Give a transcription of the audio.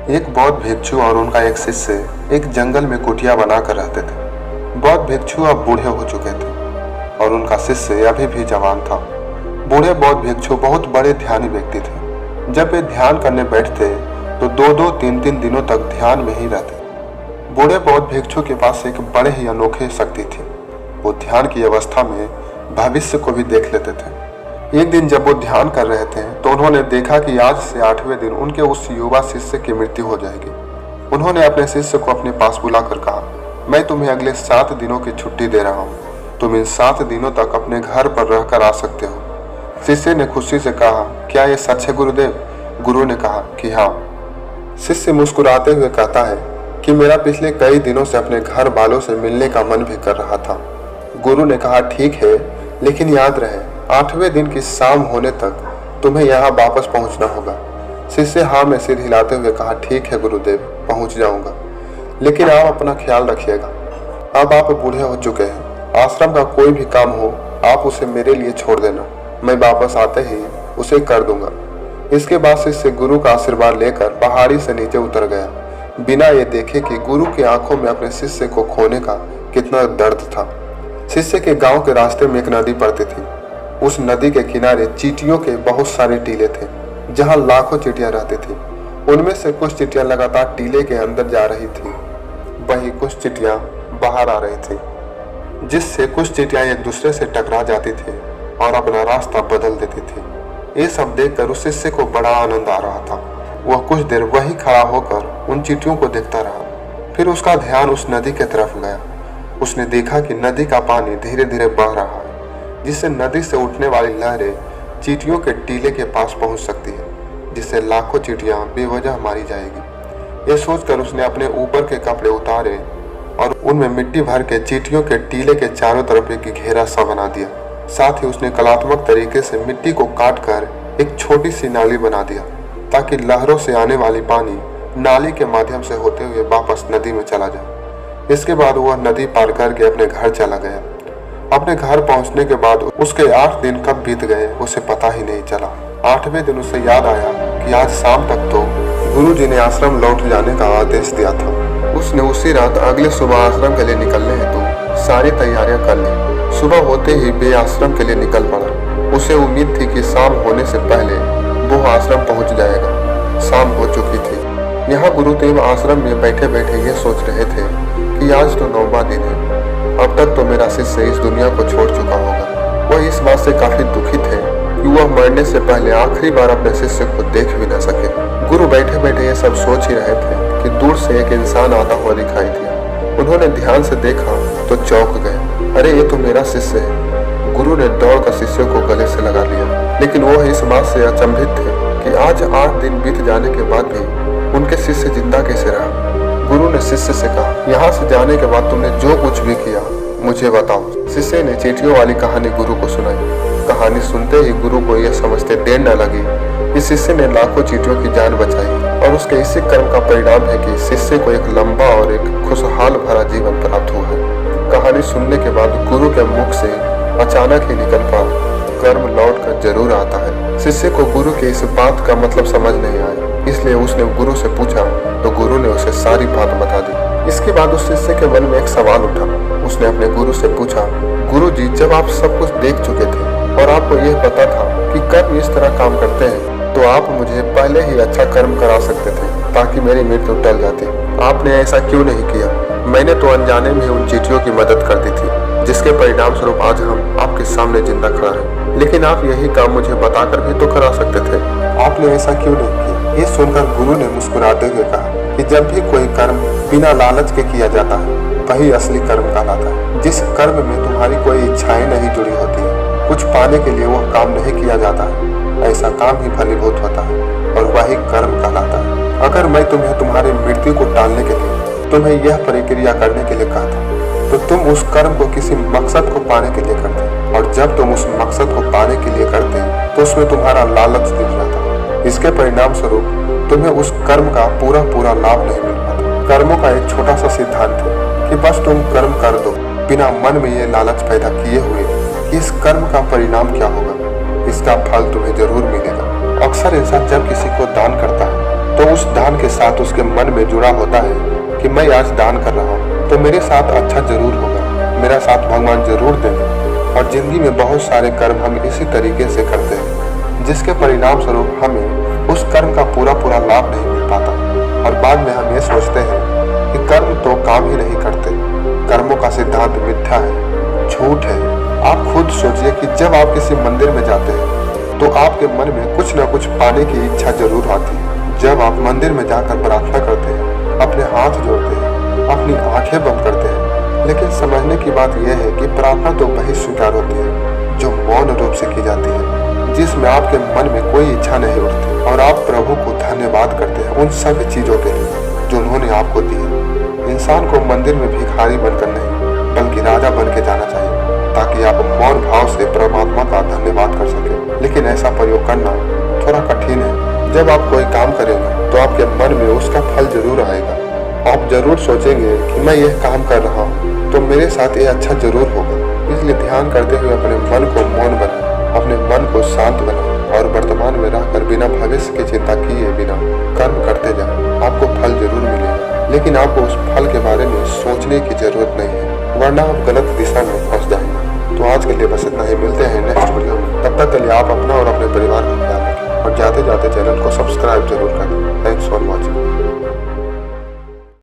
एक बौद्ध भिक्षु और उनका एक शिष्य एक जंगल में कुटिया बनाकर रहते थे। बौद्ध भिक्षु अब बूढ़े हो चुके थे और उनका शिष्य अभी भी जवान था। बूढ़े बौद्ध भिक्षु बहुत बड़े ध्यानी व्यक्ति थे। जब वे ध्यान करने बैठते तो 2-2, 3-3 दिनों तक ध्यान में ही रहते। बूढ़े बौद्ध भिक्षु के पास एक बड़े ही अनोखी शक्ति थी। वो ध्यान की अवस्था में भविष्य को भी देख लेते थे। एक दिन जब वो ध्यान कर रहे थे तो उन्होंने देखा कि आज से 8वें दिन उनके उस युवा शिष्य की मृत्यु हो जाएगी। उन्होंने अपने शिष्य को अपने पास बुलाकर कहा, मैं तुम्हें अगले 7 दिनों की छुट्टी दे रहा हूँ। तुम इन 7 दिनों तक अपने घर पर रहकर आ सकते हो। शिष्य ने खुशी से कहा, क्या ये सच है गुरुदेव? गुरु ने कहा कि हाँ। शिष्य मुस्कुराते हुए कहता है कि मेरा पिछले कई दिनों से अपने घर वालों से मिलने का मन भी कर रहा था। गुरु ने कहा, ठीक है, लेकिन याद रहे 8वें दिन की शाम होने तक तुम्हें यहाँ वापस पहुँचना होगा। शिष्य हाँ में सिर हिलाते हुए कहा, ठीक है गुरुदेव, पहुँच जाऊँगा, लेकिन आप अपना ख्याल रखिएगा। अब आप बूढ़े हो चुके हैं। आश्रम का कोई भी काम हो आप उसे मेरे लिए छोड़ देना, मैं वापस आते ही उसे कर दूंगा। इसके बाद शिष्य गुरु का आशीर्वाद लेकर पहाड़ी से नीचे उतर गया, बिना ये देखे कि गुरु की आंखों में अपने शिष्य को खोने का कितना दर्द था। शिष्य के गांव के रास्ते में एक नदी पड़ती थी। उस नदी के किनारे चींटियों के बहुत सारे टीले थे, जहां लाखों चींटियां रहती थी। उनमें से कुछ चींटियां लगातार टीले के अंदर जा रही थी, वहीं कुछ चींटियां बाहर आ रही थी, जिससे कुछ चींटियां एक दूसरे से टकरा जाती थी और अपना रास्ता बदल देती थी। ये सब देखकर उस शिष्य को बड़ा आनंद आ रहा था। वह कुछ देर वहीं खड़ा होकर उन चींटियों को देखता रहा। फिर उसका ध्यान उस नदी की तरफ गया। उसने देखा कि नदी का पानी धीरे धीरे बह रहा है, जिससे नदी से उठने वाली लहरें चींटियों के टीले के पास पहुंच सकती है, जिससे लाखों चींटियां बेवजह मारी जाएगी। यह सोचकर उसने अपने ऊपर के कपड़े उतारे और उनमें मिट्टी भर के चींटियों के टीले के चारों तरफ एक घेरा सा बना दिया। साथ ही उसने कलात्मक तरीके से मिट्टी को काटकर एक छोटी सी नाली बना दिया, ताकि लहरों से आने वाली पानी नाली के माध्यम से होते हुए वापस नदी में चला जाए। इसके बाद वह नदी पार करके अपने घर चला गया। अपने घर पहुंचने के बाद उसके 8 दिन कब बीत गए उसे पता ही नहीं चला। 8वें दिन उसे याद आया कि आज शाम तक तो गुरुजी ने आश्रम लौट जाने का आदेश दिया था। उसने उसी रात अगले सुबह आश्रम के लिए निकलने हेतु सारी तैयारियां कर ली। सुबह होते ही वे आश्रम के लिए निकल पड़ा। उसे उम्मीद थी कि शाम होने से पहले वो आश्रम पहुंच जाएगा। शाम हो चुकी थी। यहाँ गुरुदेव आश्रम में बैठे बैठे ये सोच रहे थे कि आज तो 9वां दिन है। अब तक तो मेरा शिष्य इस दुनिया को छोड़ चुका होगा। वह इस बात से काफी दुखी थे कि वह मरने से पहले आखिरी बार अपने शिष्य को देख भी न सके। गुरु बैठे बैठे ये सब सोच ही रहे थे कि दूर से एक इंसान आता हुआ दिखाई दिया। उन्होंने ध्यान से देखा तो चौंक गए। अरे ये तो मेरा शिष्य है। गुरु ने दौड़कर शिष्य को गले से लगा लिया, लेकिन वह इस बात से अचंभित थे कि आज 8 दिन बीत जाने के बाद भी उनके शिष्य जिंदा कैसे रहा। गुरु ने शिष्य से कहा, यहाँ से जाने के बाद तुमने जो कुछ भी किया मुझे बताओ। शिष्य ने चींटियों वाली कहानी गुरु को सुनाई। कहानी सुनते ही गुरु को यह समझते देर न लगी कि शिष्य ने लाखों चींटियों की जान बचाई और उसके इसी कर्म का परिणाम है कि शिष्य को एक लंबा और एक खुशहाल भरा जीवन प्राप्त हुआ है। कहानी सुनने के बाद गुरु के मुख से अचानक ही निकल पड़ा, कर्म लौट कर जरूर आता है। शिष्य को गुरु के इस बात का मतलब समझ नहीं आया, इसलिए उसने गुरु से पूछा तो गुरु ने उसे सारी बात बता दी। इसके बाद उस शिष्य के मन में एक सवाल उठा। उसने अपने गुरु से पूछा, गुरु जी, जब आप सब कुछ देख चुके थे और आपको यह पता था कि कर्म इस तरह काम करते हैं, तो आप मुझे पहले ही अच्छा कर्म करा सकते थे ताकि मेरी मृत्यु टल जाती। आपने ऐसा क्यों नहीं किया? मैंने तो अनजाने में उन चींटियों की मदद कर दी थी, जिसके परिणाम स्वरूप आज हम आपके सामने जिंदा खड़ा है। लेकिन आप यही काम मुझे बताकर भी तो करा सकते थे। आपने ऐसा क्यों नहीं किया? ये सुनकर गुरु ने मुस्कुराते हुए कहा कि जब भी कोई कर्म बिना लालच के किया जाता है वही असली कर्म कहलाता है। जिस कर्म में तुम्हारी कोई इच्छाएं नहीं जुड़ी होती है, कुछ पाने के लिए वह काम नहीं किया जाता है, ऐसा काम ही फलीभूत होता है और वही कर्म कहलाता है। अगर मैं तुम्हें तुम्हारी मृत्यु को टालने के लिए तुम्हें यह प्रक्रिया करने के लिए कहता तो तुम उस कर्म को किसी मकसद को पाने के लिए करते, और जब तुम उस मकसद को पाने के लिए करते तो उसमें तुम्हारा लालच दिख जाता। इसके परिणाम स्वरूप तुम्हें उस कर्म का पूरा लाभ नहीं मिल पाता। कर्मों का एक छोटा सा सिद्धांत है कि बस तुम कर्म कर दो, बिना मन में ये लालच पैदा किए हुए कि इस कर्म का परिणाम क्या होगा, इसका फल तुम्हें जरूर मिलेगा। अक्सर इंसान जब किसी को दान करता है तो उस दान के साथ उसके मन में जुड़ा होता है कि मैं आज दान कर रहा हूँ तो मेरे साथ अच्छा जरूर होगा, मेरा साथ भगवान जरूर देंगे। और जिंदगी में बहुत सारे कर्म हम इसी तरीके से करते हैं, जिसके परिणाम स्वरूप हमें उस कर्म का पूरा लाभ नहीं मिल पाता। और बाद में हम ये सोचते हैं कि कर्म तो काम ही नहीं करते, कर्मों का सिद्धांत मिथ्या है, झूठ है। आप खुद सोचिए कि जब आप किसी मंदिर में जाते हैं तो आपके मन में कुछ न कुछ पाने की इच्छा जरूर आती है। जब आप मंदिर में जाकर प्रार्थना करते हैं, अपने हाथ जोड़ते हैं, अपनी आंखें बंद करते हैं, लेकिन समझने की बात यह है कि प्रार्थना तो वही स्वीकार होती है जो मौन रूप से की जाती है, जिसमें आपके मन में कोई इच्छा नहीं उठती और आप प्रभु को धन्यवाद करते हैं उन सभी चीजों के लिए जो उन्होंने आपको दी है। इंसान को मंदिर में भिखारी बनकर नहीं बल्कि राजा बन के जाना चाहिए, ताकि आप मौन भाव से परमात्मा का धन्यवाद कर सके। लेकिन ऐसा प्रयोग करना थोड़ा कठिन है। जब आप कोई काम करेंगे तो आपके मन में उसका फल जरूर आएगा। आप जरूर सोचेंगे कि मैं यह काम कर रहा हूँ तो मेरे साथ ये अच्छा जरूर होगा। इसलिए ध्यान करते हुए अपने मन को मौन बनाएं, अपने मन को शांत बनाएं और वर्तमान में रहकर बिना भविष्य की चिंता किए बिना कर्म करते जाएं। आपको फल जरूर मिलेगा, लेकिन आपको उस फल के बारे में सोचने की जरूरत नहीं है, वरना आप गलत दिशा में फंस जाएंगे। तो आज के लिए बस इतना ही, मिलते हैं नेक्स्ट वीडियो में। तब तक के लिए आप अपना और